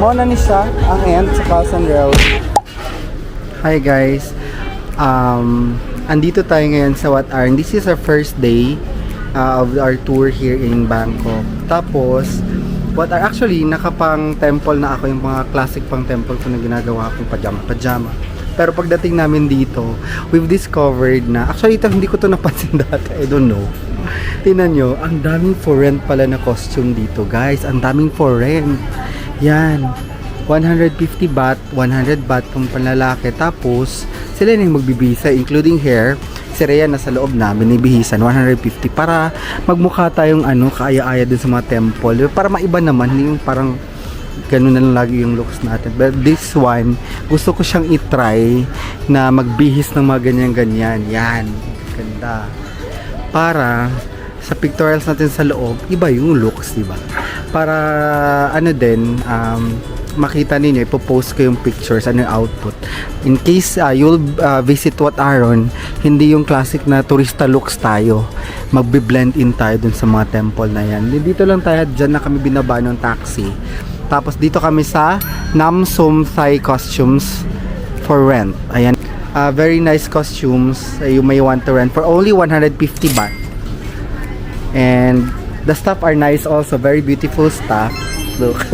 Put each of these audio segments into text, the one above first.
Mo na ni siya ang end sa Carlson Road. Hi guys. Andito tayo ngayon sa Wat Arn. This is our first day of our tour here in Bangkok. Tapos Wat Arn, actually nakapang temple na ako, yung mga classic pang temple ko na ginagawa akong pajama. Pero pagdating namin dito, we've discovered na, actually ito hindi ko to napansin dati, I don't know. Tingnan nyo, ang daming for rent pala na costume dito guys, ang daming for rent. Yan, 150 baht, 100 baht pang panlalaki. Tapos sila na yung magbibisa, including hair. Si Rhea nasa loob namin, ibihisan 150 para magmukha tayong kaaya-aya dun sa mga temple. Para maiba naman, hindi yung parang ganun na lang lagi yung looks natin. But this one, gusto ko siyang itry na magbihis ng mga ganyan-ganyan. Yan, ganda. Para sa pictorials natin sa loob, iba yung looks, diba? Para makita ninyo, ipopost ko yung pictures, yung output. In case you'll visit Wat Arn, hindi yung classic na turista looks tayo. Magbe-blend in tayo dun sa mga temple na yan. Dito lang tayo, dyan na kami binaba ng taxi. Tapos dito kami sa Nam Som Thai Costumes for rent. Ayan. Very nice costumes. You may want to rent for only 150 baht. And the stuff are nice also. Very beautiful stuff. Look.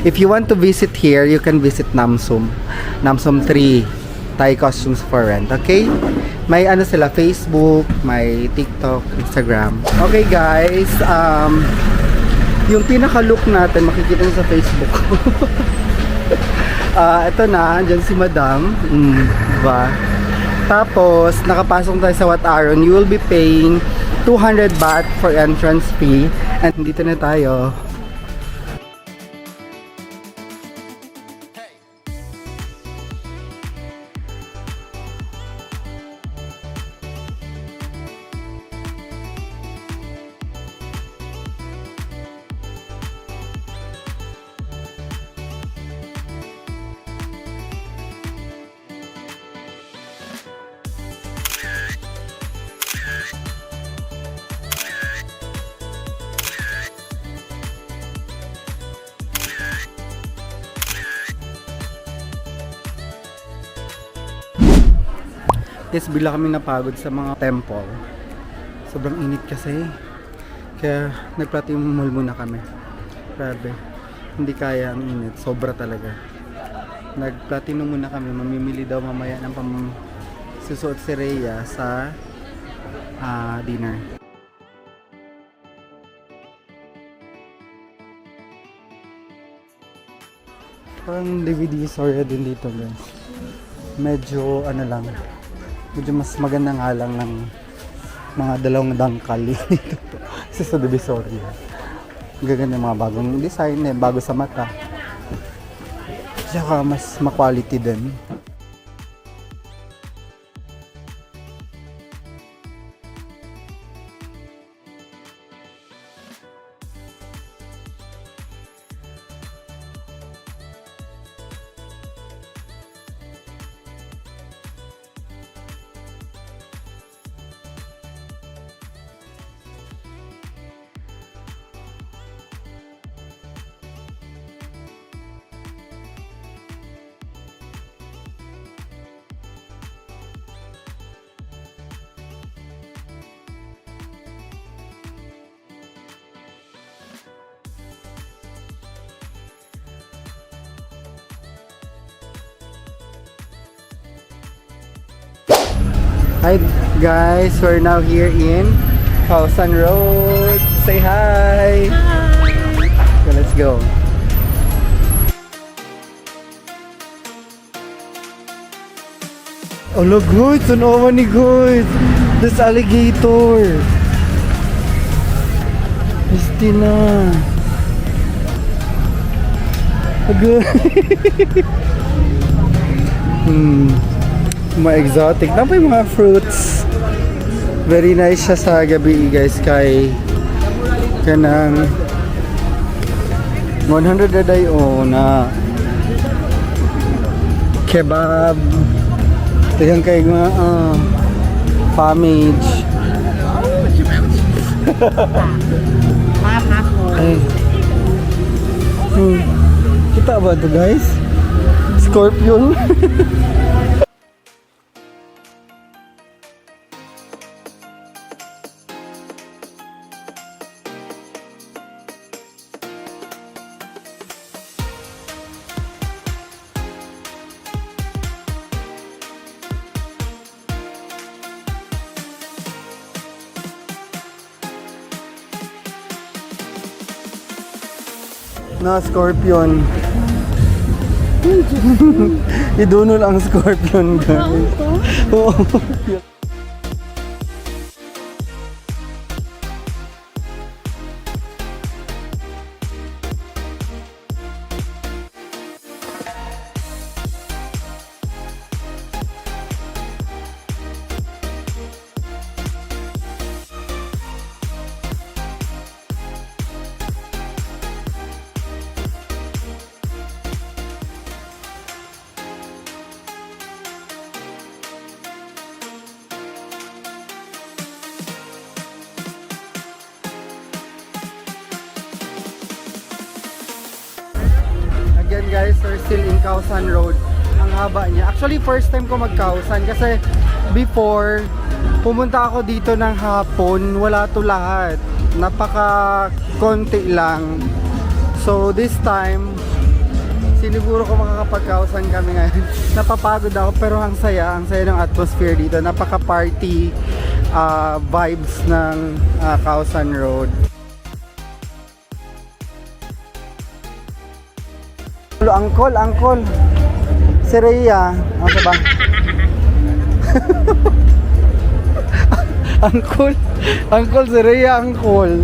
If you want to visit here, you can visit Nam Som 3 Thai Costumes for rent. Okay? May sila, Facebook, may TikTok, Instagram. Okay guys, yung pinaka-look natin, makikita nyo sa Facebook. Ito na, dyan si Madam. Diba? Tapos, nakapasok tayo sa Wat Arn. You will be paying 200 baht for entrance fee. And dito na tayo. Yes, bila kami napagod sa mga temple. Sobrang init kasi. Kaya nag-platinum mall muna kami. Grabe. Hindi kaya ang init. Sobra talaga. Nag-platinum muna kami. Mamimili daw mamaya ng susuot si Rhea sa dinner. Parang DVD story din dito guys. Medyo lang. Medyo mas maganda nga lang ng mga dalawang dangkal dito sa Divisoria. Gaganda yung mga bagong design, bago sa mata. Tsaka mas ma-quality din. Hi guys, we're now here in Carlson Road. Say hi! Hi! So let's go. Oh look guys, tunawa ni guys. This alligator. Christina. Agad. Mga exotic. Tapos yung mga fruits. Very nice siya sa gabi guys kay kanang 100 a day na kebab. Ito kay mga famage. Kita ba ito guys? Scorpion. Na scorpion. Idunol ang scorpion guys. Oo. Again guys, we're still in Causan Road. Ang haba niya. Actually, first time ko mag-Causan kasi before, pumunta ako dito ng hapon, wala to lahat. Napaka-konti lang. So this time, siniguro ko makakapag-Causan kami ngayon. Napapagod ako pero ang saya ng atmosphere dito. Napaka-party vibes ng Causan Road. Angkol. Si Rhea. Ano ba? Angkol si Rhea, angkol.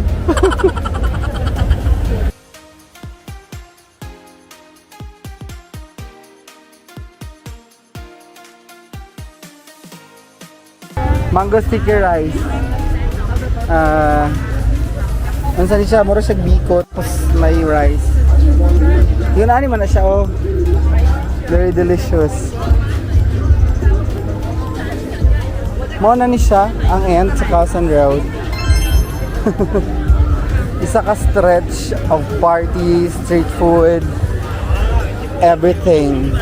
Mango sticky rice. Ano siya? Mura siya bikot. Tapos may rice. Yun ani man na siya, oh. Very delicious. Mo na ni siya ang end sa Causan Road. Isa ka stretch of parties, street food, everything.